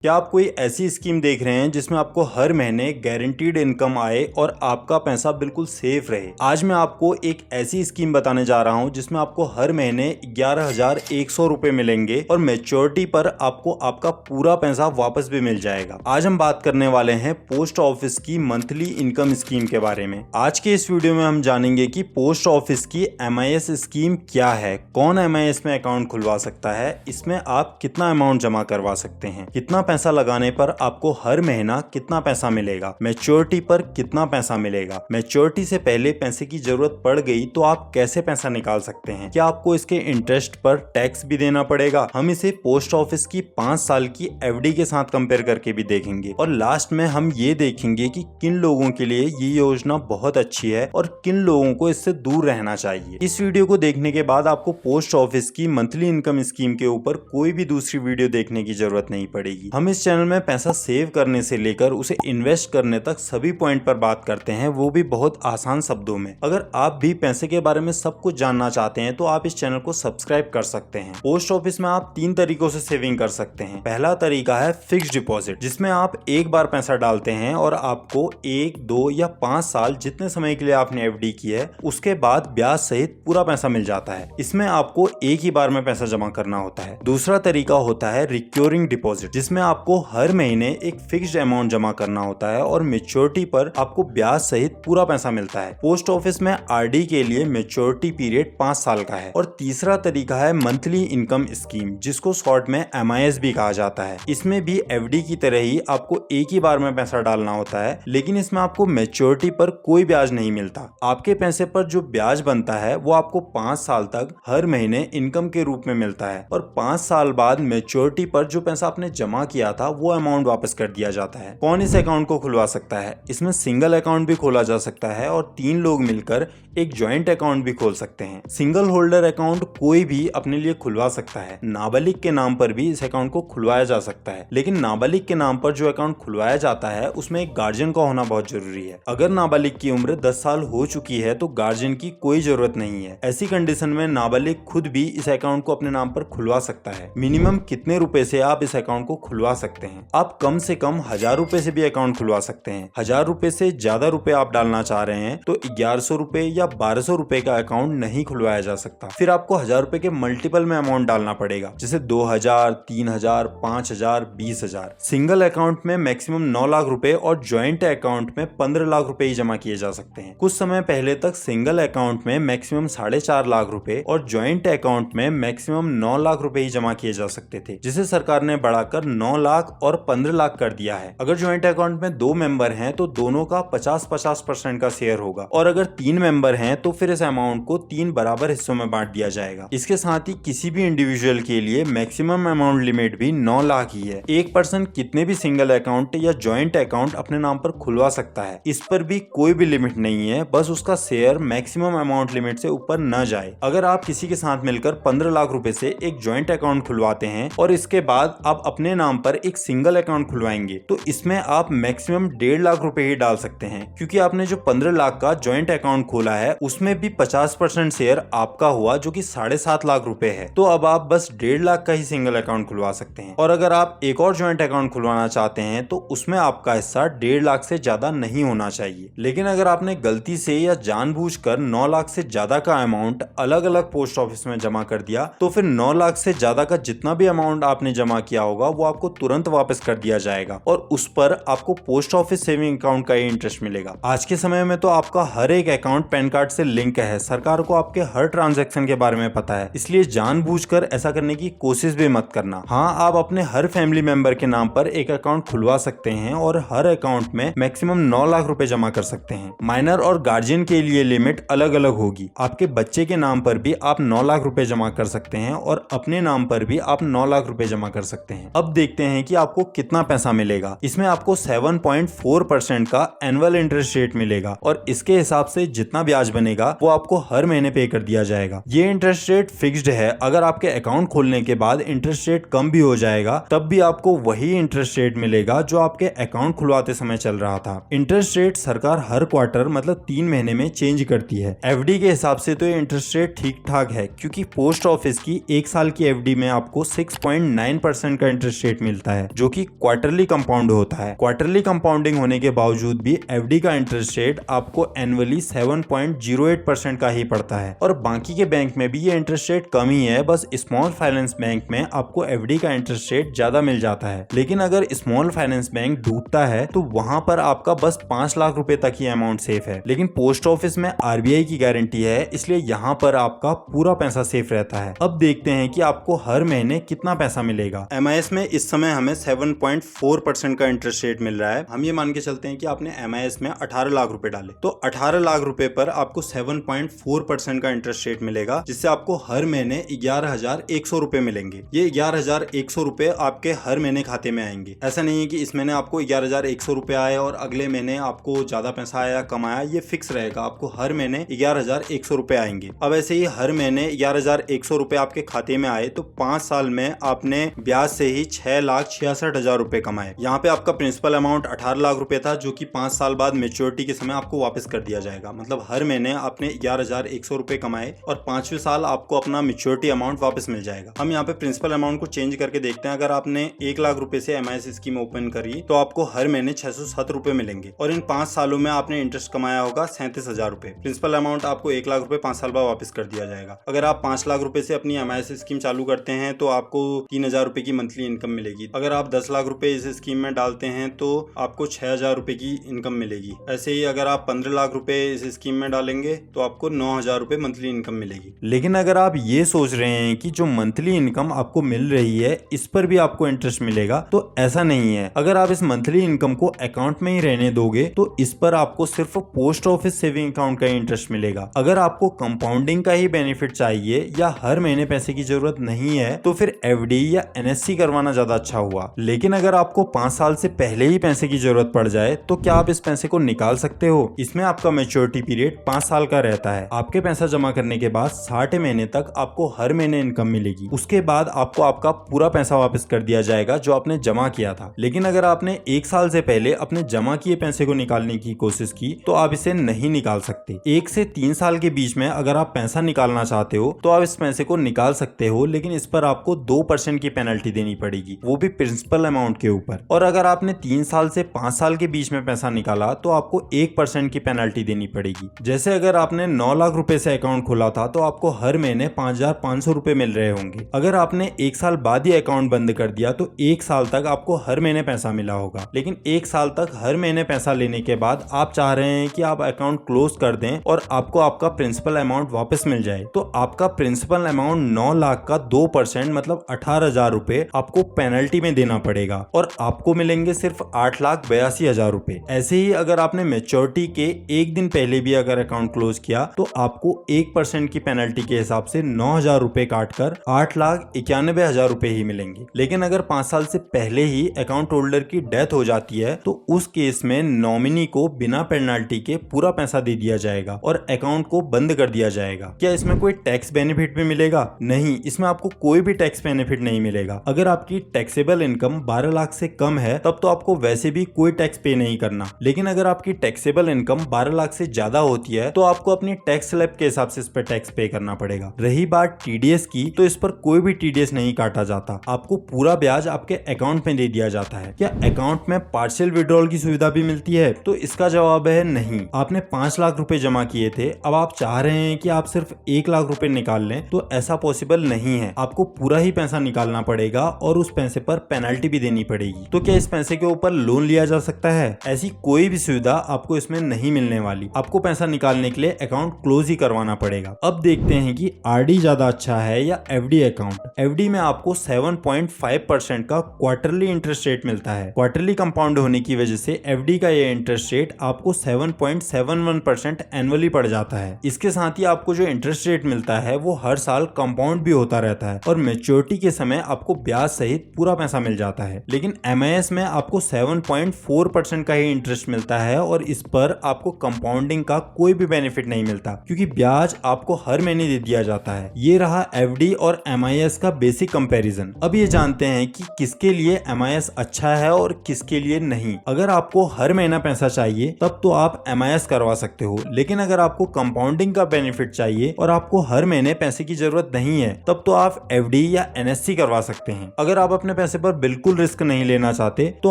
क्या आप कोई ऐसी स्कीम देख रहे हैं जिसमें आपको हर महीने गारंटीड इनकम आए और आपका पैसा बिल्कुल सेफ रहे? आज मैं आपको एक ऐसी स्कीम बताने जा रहा हूं जिसमें आपको हर महीने 11,100 रुपए मिलेंगे और मैच्योरिटी पर आपको आपका पूरा पैसा वापस भी मिल जाएगा। आज हम बात करने वाले हैं पोस्ट ऑफिस की मंथली इनकम स्कीम के बारे में। आज के इस वीडियो में हम जानेंगे कि पोस्ट ऑफिस की MIS स्कीम क्या है, कौन MIS में अकाउंट खुलवा सकता है, इसमें आप कितना अमाउंट जमा करवा सकते हैं, कितना पैसा लगाने पर आपको हर महीना कितना पैसा मिलेगा, मैच्योरिटी पर कितना पैसा मिलेगा, मैच्योरिटी से पहले पैसे की जरूरत पड़ गई तो आप कैसे पैसा निकाल सकते हैं, क्या आपको इसके इंटरेस्ट पर टैक्स भी देना पड़ेगा। हम इसे पोस्ट ऑफिस की 5 साल की FD के साथ कंपेयर करके भी देखेंगे और लास्ट में हम ये देखेंगे कि किन लोगों के लिए ये योजना बहुत अच्छी है और किन लोगों को इससे दूर रहना चाहिए। इस वीडियो को देखने के बाद आपको पोस्ट ऑफिस की मंथली इनकम स्कीम के ऊपर कोई भी दूसरी वीडियो देखने की जरूरत नहीं पड़ेगी। हम इस चैनल में पैसा सेव करने से लेकर उसे इन्वेस्ट करने तक सभी पॉइंट पर बात करते हैं, वो भी बहुत आसान शब्दों में। अगर आप भी पैसे के बारे में सब कुछ जानना चाहते हैं तो आप इस चैनल को सब्सक्राइब कर सकते हैं। पोस्ट ऑफिस में आप 3 तरीकों से सेविंग कर सकते हैं। पहला तरीका है फिक्स्ड डिपॉजिट, जिसमें आप एक बार पैसा डालते हैं और आपको 1, 2 या 5 साल जितने समय के लिए आपने FD की है उसके बाद ब्याज सहित पूरा पैसा मिल जाता है। इसमें आपको एक ही बार में पैसा जमा करना होता है। दूसरा तरीका होता है रिकरिंग डिपॉजिट, जिसमें आपको हर महीने एक फिक्स्ड अमाउंट जमा करना होता है और मैच्योरिटी पर आपको ब्याज सहित पूरा पैसा मिलता है। पोस्ट ऑफिस में RD के लिए मैच्योरिटी पीरियड 5 साल का है। और तीसरा तरीका है मंथली इनकम स्कीम, जिसको शॉर्ट में MIS भी कहा जाता है। इसमें भी FD की तरह ही आपको एक ही बार में पैसा डालना होता है, लेकिन इसमें आपको मैच्योरिटी पर कोई ब्याज नहीं मिलता। आपके पैसे पर जो ब्याज बनता है वो आपको 5 साल तक हर महीने इनकम के रूप में मिलता है और 5 साल बाद मैच्योरिटी पर जो पैसा आपने जमा किया था वो अमाउंट वापस कर दिया जाता है। कौन इस अकाउंट को खुलवा सकता है? इसमें सिंगल अकाउंट भी खोला जा सकता है और 3 लोग मिलकर एक ज्वाइंट अकाउंट भी खोल सकते हैं। सिंगल होल्डर अकाउंट कोई भी अपने लिए खुलवा सकता है। नाबालिग के नाम पर भी इस अकाउंट को खुलवाया जा सकता है, लेकिन नाबालिग के नाम पर जो अकाउंट खुलवाया जाता है उसमें एक गार्जियन का होना बहुत जरूरी है। अगर नाबालिग की उम्र 10 साल हो चुकी है तो गार्जियन की कोई जरूरत नहीं है। ऐसी कंडीशन में नाबालिग खुद भी इस अकाउंट को अपने नाम पर खुलवा सकता है। मिनिमम कितने रुपए से आप इस अकाउंट को खुलवा सकते हैं? आप कम से कम 1000 रुपए से भी अकाउंट खुलवा सकते हैं। 1000 रुपए से ज्यादा रुपए आप डालना चाह रहे हैं तो 1100 रुपए या 1200 रुपए का अकाउंट नहीं खुलवाया जा सकता। फिर आपको 1000 रुपए के मल्टीपल में अमाउंट डालना पड़ेगा, जैसे 2000, 3000, 5000, 20,000। सिंगल अकाउंट में मैक्सिमम 9 लाख रुपए और ज्वाइंट अकाउंट में 15 लाख रुपए ही जमा किए जा सकते हैं। कुछ समय पहले तक सिंगल अकाउंट में मैक्सिमम 4.5 लाख रुपए और ज्वाइंट अकाउंट में मैक्सिमम 9 लाख रुपए ही जमा किए जा सकते थे, जिसे सरकार ने बढ़ाकर 9 लाख और 15 लाख कर दिया है। अगर ज्वाइंट अकाउंट में 2 मेंबर हैं तो दोनों का 50-50% का शेयर होगा और अगर 3 मेंबर हैं तो फिर इस अमाउंट को 3 बराबर हिस्सों में बांट दिया जाएगा। इसके साथ ही किसी भी इंडिविजुअल के लिए मैक्सिमम अमाउंट लिमिट भी 9 लाख ही है। एक पर्सन कितने भी सिंगल अकाउंट या ज्वाइंट अकाउंट अपने नाम पर खुलवा सकता है। इस पर भी कोई भी लिमिट नहीं है, बस उसका शेयर मैक्सिमम अमाउंट लिमिट से ऊपर न जाए। अगर आप किसी के साथ मिलकर 15 लाख रुपए से एक ज्वाइंट अकाउंट खुलवाते हैं और इसके बाद आप अपने नाम पर एक सिंगल अकाउंट खुलवाएंगे तो इसमें आप मैक्सिमम 1.5 लाख रुपए ही डाल सकते हैं, क्योंकि आपने जो 15 लाख का ज्वाइंट अकाउंट खोला है उसमें भी 50% शेयर आपका हुआ, जो कि 7.5 लाख रुपए है। तो अब आप बस 1.5 लाख का ही सिंगल अकाउंट खुलवा सकते हैं। और अगर आप एक और ज्वाइंट अकाउंट खुलवाना चाहते हैं तो उसमें आपका हिस्सा 1.5 लाख से ज्यादा नहीं होना चाहिए। लेकिन अगर आपने गलती से या जानबूझकर 9 लाख से ज्यादा का अमाउंट अलग अलग पोस्ट ऑफिस में जमा कर दिया तो फिर 9 लाख से ज्यादा का जितना भी अमाउंट आपने जमा किया होगा वो आपको तुरंत वापस कर दिया जाएगा और उस पर आपको पोस्ट ऑफिस सेविंग अकाउंट का ही इंटरेस्ट मिलेगा। आज के समय में तो आपका हर एक अकाउंट पैन कार्ड से लिंक है। सरकार को आपके हर ट्रांजैक्शन के बारे में पता है, इसलिए जानबूझकर ऐसा करने की कोशिश भी मत करना। हाँ, आप अपने हर फैमिली मेंबर के नाम पर एक अकाउंट खुलवा सकते हैं और हर अकाउंट में मैक्सिमम 9 लाख रुपए जमा कर सकते हैं। माइनर और गार्जियन के लिए लिमिट अलग अलग होगी। आपके बच्चे के नाम पर भी आप 9 लाख रुपए जमा कर सकते हैं और अपने नाम पर भी आप 9 लाख रुपए जमा कर सकते हैं। अब देखते हैं कि आपको कितना पैसा मिलेगा। इसमें आपको 7.4% का एनुअल इंटरेस्ट रेट मिलेगा और इसके हिसाब से जितना ब्याज बनेगा वो आपको हर महीने पे कर दिया जाएगा। ये इंटरेस्ट रेट फिक्स्ड है। अगर आपके अकाउंट खोलने के बाद इंटरेस्ट रेट कम भी हो जाएगा तब भी आपको वही इंटरेस्ट रेट मिलेगा जो आपके अकाउंट खुलवाते समय चल रहा था। इंटरेस्ट रेट सरकार हर क्वार्टर मतलब 3 महीने में चेंज करती है। FD के हिसाब से तो ये इंटरेस्ट रेट ठीक ठाक है, क्योंकि पोस्ट ऑफिस की 1 साल की FD में आपको 6.9% का इंटरेस्ट रेट मिलता है जो कि क्वार्टरली कंपाउंड होता है। क्वार्टरली कंपाउंडिंग होने के बावजूद भी एफडी का इंटरेस्ट रेट आपको एनुअली 7.08% का ही पड़ता है और बाकी के बैंक में भी ये इंटरेस्ट रेट कम ही है। बस स्मॉल फाइनेंस बैंक में आपको एफडी का इंटरेस्ट रेट ज्यादा मिल जाता है। लेकिन अगर स्मॉल फाइनेंस बैंक डूबता है तो वहां पर आपका बस 5 लाख रुपए तक ही अमाउंट सेफ है। लेकिन पोस्ट ऑफिस में आरबीआई की गारंटी है, इसलिए यहाँ पर आपका पूरा पैसा सेफ रहता है। अब देखते हैं कि आपको हर महीने कितना पैसा मिलेगा। एमआईएस में इस समय हमें 7.4% का इंटरेस्ट रेट मिल रहा है। हम ये मान के चलते हैं कि आपने एमआईएस में 18 लाख रुपए डाले तो 18 लाख रुपए पर आपको 7.4% का इंटरेस्ट रेट मिलेगा, जिससे आपको हर महीने 11,100 रुपए मिलेंगे। ये 11,100 रुपए आपके हर महीने खाते में आएंगे। ऐसा नहीं है कि इस महीने आपको 11,100 रुपए आए और अगले महीने आपको ज्यादा पैसा आया कम आया, ये फिक्स रहेगा। आपको हर महीने 11,100 रुपए आएंगे। अब ऐसे ही हर महीने 11,100 रुपए आपके खाते में आए तो 5 साल में आपने ब्याज से ही 6,66,000 रुपए कमाए। यहाँ पे आपका प्रिंसिपल अमाउंट 18 लाख रुपए था जो कि 5 साल बाद मेच्योरिटी के समय आपको वापस कर दिया जाएगा। मतलब हर महीने आपने 11,100 रुपए कमाए और 5वें साल आपको अपना मेच्योरिटी अमाउंट वापस मिल जाएगा। हम यहाँ पे प्रिंसिपल अमाउंट को चेंज करके देखते हैं। अगर आपने 1 लाख रुपए से एमआईएस स्कीम ओपन करी तो आपको हर महीने 607 रुपए मिलेंगे और इन 5 सालों में आपने इंटरेस्ट कमाया होगा 37,000 रुपए। प्रिंसिपल अमाउंट आपको 1 लाख रुपए 5 साल बाद वापस कर दिया जाएगा। अगर आप 5 लाख रुपए से अपनी एमआईएस स्कीम चालू करते हैं तो आपको 3,000 रुपए की मंथली इनकम मिलेगी। अगर आप 10 लाख रुपए इस स्कीम में डालते हैं तो आपको 6,000 रुपए की इनकम मिलेगी। ऐसे ही अगर आप 15 लाख रुपए इस स्कीम में डालेंगे तो आपको 9,000 रुपए मंथली इनकम मिलेगी। लेकिन अगर आप ये सोच रहे हैं कि जो मंथली इनकम आपको मिल रही है इस पर भी आपको इंटरेस्ट मिलेगा, तो ऐसा नहीं है। अगर आप इस मंथली इनकम को अकाउंट में ही रहने दोगे तो इस पर आपको सिर्फ पोस्ट ऑफिस सेविंग अकाउंट का ही इंटरेस्ट मिलेगा। अगर आपको कंपाउंडिंग का ही बेनिफिट चाहिए या हर महीने पैसे की जरूरत नहीं है तो फिर एफडी या एनएससी करवाना ज्यादा अच्छा हुआ। लेकिन अगर आपको 5 साल से पहले ही पैसे की जरूरत पड़ जाए तो क्या आप इस पैसे को निकाल सकते हो? इसमें आपका मैच्योरिटी पीरियड 5 साल का रहता है। आपके पैसा जमा करने के बाद 60 महीने तक आपको हर महीने इनकम मिलेगी। उसके बाद आपको आपका पूरा पैसा वापस कर दिया जाएगा जो आपने जमा किया था। लेकिन अगर आपने 1 साल से पहले अपने जमा किए पैसे को निकालने की कोशिश की तो आप इसे नहीं निकाल सकते। 1 से 3 साल के बीच में अगर आप पैसा निकालना चाहते हो तो आप इस पैसे को निकाल सकते हो, लेकिन इस पर आपको 2% की पेनल्टी देनी पड़ेगी, वो भी प्रिंसिपल अमाउंट के ऊपर। और अगर आपने 3 साल से 5 साल के बीच में पैसा निकाला तो आपको 1% की पेनल्टी देनी पड़ेगी। जैसे अगर आपने 9 लाख रुपए से अकाउंट खोला था तो आपको हर महीने 5,500 रुपए मिल रहे होंगे। अगर आपने 1 साल बाद ही अकाउंट बंद कर दिया तो 1 साल तक आपको हर महीने पैसा मिला होगा। लेकिन 1 साल तक हर महीने पैसा लेने के बाद आप चाह रहे हैं कि आप अकाउंट क्लोज कर दें और आपको आपका प्रिंसिपल अमाउंट वापस मिल जाए, तो आपका प्रिंसिपल अमाउंट 9 लाख का 2% मतलब 18,000 रुपए आपको पेनल्टी में देना पड़ेगा और आपको मिलेंगे सिर्फ 8,82,000 रुपए। ऐसे ही अगर आपने मेच्योरिटी के 1 दिन पहले भी अगर अकाउंट क्लोज किया तो आपको 1% की पेनल्टी के हिसाब से 9,000 रुपए काटकर 8,91,000 रुपए ही मिलेंगे। लेकिन अगर 5 साल से पहले ही अकाउंट होल्डर की डेथ हो जाती है तो उस केस में नॉमिनी को बिना पेनल्टी के पूरा पैसा दे दिया जाएगा और अकाउंट को बंद कर दिया जाएगा। क्या इसमें कोई टैक्स बेनिफिट भी मिलेगा? नहीं, इसमें आपको कोई भी टैक्स बेनिफिट नहीं मिलेगा। अगर आपकी टैक्सेबल इनकम 12 लाख से कम है तब तो आपको वैसे भी कोई टैक्स पे नहीं करना। लेकिन अगर आपकी टैक्सेबल इनकम 12 लाख से ज्यादा होती है तो आपको अपनी टैक्स स्लैब के हिसाब से इस पर टैक्स पे करना पड़ेगा। रही बात टीडीएस की, तो इस पर कोई भी टीडीएस नहीं काटा जाता। आपको पूरा ब्याज आपके अकाउंट में दे दिया जाता है। क्या अकाउंट में पार्शियल विड्रॉल की सुविधा भी मिलती है? तो इसका जवाब है नहीं। आपने 5 लाख रुपए जमा किए थे, अब आप चाह रहे हैं कि आप सिर्फ 1 लाख रुपए निकाल लें, तो ऐसा पॉसिबल नहीं है। आपको पूरा ही पैसा निकालना पड़ेगा और उस पैसे पर पेनल्टी भी देनी पड़ेगी। तो क्या इस पैसे के ऊपर लोन लिया जा सकता है? ऐसी कोई भी सुविधा आपको इसमें नहीं मिलने वाली। आपको पैसा निकालने के लिए अकाउंट क्लोज ही करवाना पड़ेगा। अब देखते हैं कि आरडी ज्यादा अच्छा है या एफडी अकाउंट। एफडी में आपको 7.5% का क्वार्टरली इंटरेस्ट रेट मिलता है। क्वार्टरली कंपाउंड होने की वजह से एफडी का ये इंटरेस्ट रेट आपको 7.71% एनुअली पड़ जाता है। इसके साथ ही आपको जो इंटरेस्ट रेट मिलता है वो हर साल कंपाउंड भी होता रहता है और मेच्योरिटी के समय आपको ब्याज सहित पूरा पैसा मिल जाता है। लेकिन एमआईएस में आपको 7.4% का ही इंटरेस्ट मिलता है और इस पर आपको कंपाउंडिंग का कोई भी बेनिफिट नहीं मिलता क्योंकि ब्याज आपको हर महीने दे दिया जाता है। ये रहा एफडी और एमआईएस का बेसिक कंपैरिजन। अब ये जानते हैं कि किसके लिए एमआईएस अच्छा है और किसके लिए नहीं। अगर आपको हर महीना पैसा चाहिए तब तो आप एमआईएस करवा सकते हो, लेकिन अगर आपको कंपाउंडिंग का बेनिफिट चाहिए और आपको हर महीने पैसे की जरूरत नहीं है तब तो आप एफडी या एनएससी करवा सकते हैं। अगर आप अपने पैसे पर बिल्कुल रिस्क नहीं लेना चाहते तो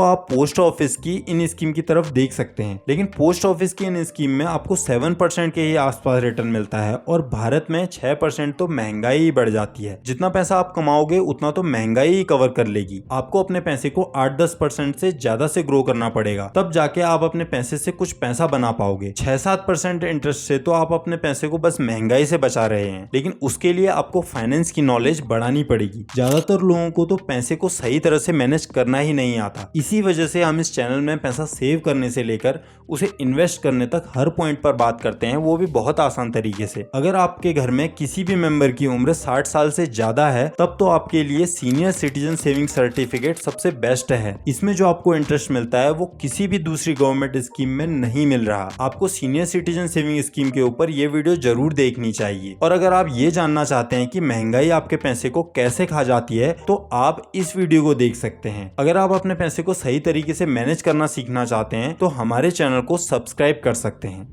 आप पोस्ट ऑफिस की इन स्कीम की तरफ देख सकते हैं। लेकिन पोस्ट ऑफिस की इन स्कीम में आपको 7% के ही आसपास रिटर्न मिलता है और भारत में 6% तो महंगाई ही बढ़ जाती है। जितना पैसा आप कमाओगे उतना तो महंगाई ही कवर कर लेगी। आपको अपने पैसे को 8-10% से ज्यादा से ग्रो करना पड़ेगा, तब जाके आप अपने पैसे से कुछ पैसा बना पाओगे। 6-7% इंटरेस्ट से तो आप अपने पैसे को बस महंगाई से बचा रहे हैं, लेकिन उसके लिए आपको फाइनेंस की नॉलेज बढ़ानी पड़ेगी। ज्यादातर लोगों को तो पैसे को सही तरह से मैनेज करना ही नहीं आता। इसी वजह से हम इस चैनल में पैसा सेव करने से लेकर उसे इन्वेस्ट करने तक हर पॉइंट पर बात करते हैं, वो भी बहुत आसान तरीके से। अगर आपके घर में किसी भी मेंबर की उम्र 60 साल से ज्यादा है तब तो आपके लिए सीनियर सिटीजन सेविंग सर्टिफिकेट सबसे बेस्ट है। इसमें जो आपको इंटरेस्ट मिलता है वो किसी भी दूसरी गवर्नमेंट स्कीम में नहीं मिल रहा। आपको सीनियर सिटीजन सेविंग स्कीम के ऊपर ये वीडियो जरूर देखनी चाहिए। और अगर आप ये जानना चाहते हैं कि महंगाई आपके पैसे को कैसे खा जाती है तो आप इस वीडियो को देख सकते हैं। अगर आप अपने पैसे को सही तरीके से मैनेज करना सीखना चाहते हैं तो हमारे चैनल को सब्सक्राइब कर सकते हैं।